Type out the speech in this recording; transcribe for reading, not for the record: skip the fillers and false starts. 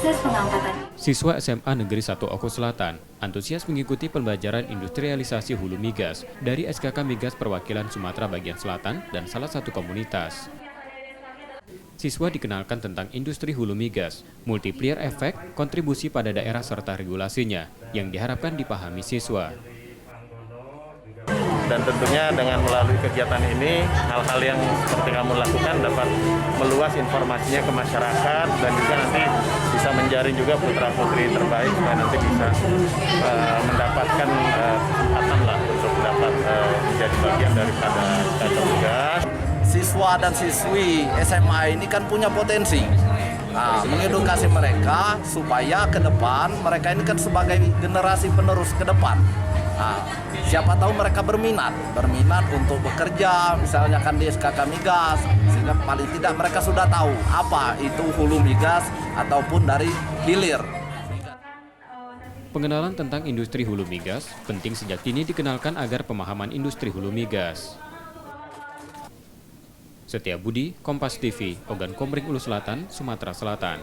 proses pengangkatan. Siswa SMA Negeri 1 Oku Selatan antusias mengikuti pembelajaran industrialisasi hulu migas dari SKK Migas Perwakilan Sumatera Bagian Selatan dan salah satu komunitas. Siswa dikenalkan tentang industri hulu migas, multiplier efek, kontribusi pada daerah serta regulasinya yang diharapkan dipahami siswa. Dan tentunya dengan melalui kegiatan ini, hal-hal yang seperti kamu lakukan dapat meluas informasinya ke masyarakat dan juga nanti bisa menjaring juga putra-putri terbaik supaya nanti bisa mendapatkan kesempatan lah untuk dapat menjadi bagian daripada SKK Migas. Siswa dan siswi SMA ini kan punya potensi. Nah, mengedukasi mereka supaya ke depan mereka ini kan sebagai generasi penerus ke depan. Nah, siapa tahu mereka berminat untuk bekerja, misalnya kan di SKK Migas, sehingga paling tidak mereka sudah tahu apa itu hulu migas ataupun dari hilir. Pengenalan tentang industri hulu migas penting sejak dini dikenalkan agar pemahaman industri hulu migas. Setia Budi, Kompas TV, Ogan Komering Ulu Selatan, Sumatera Selatan.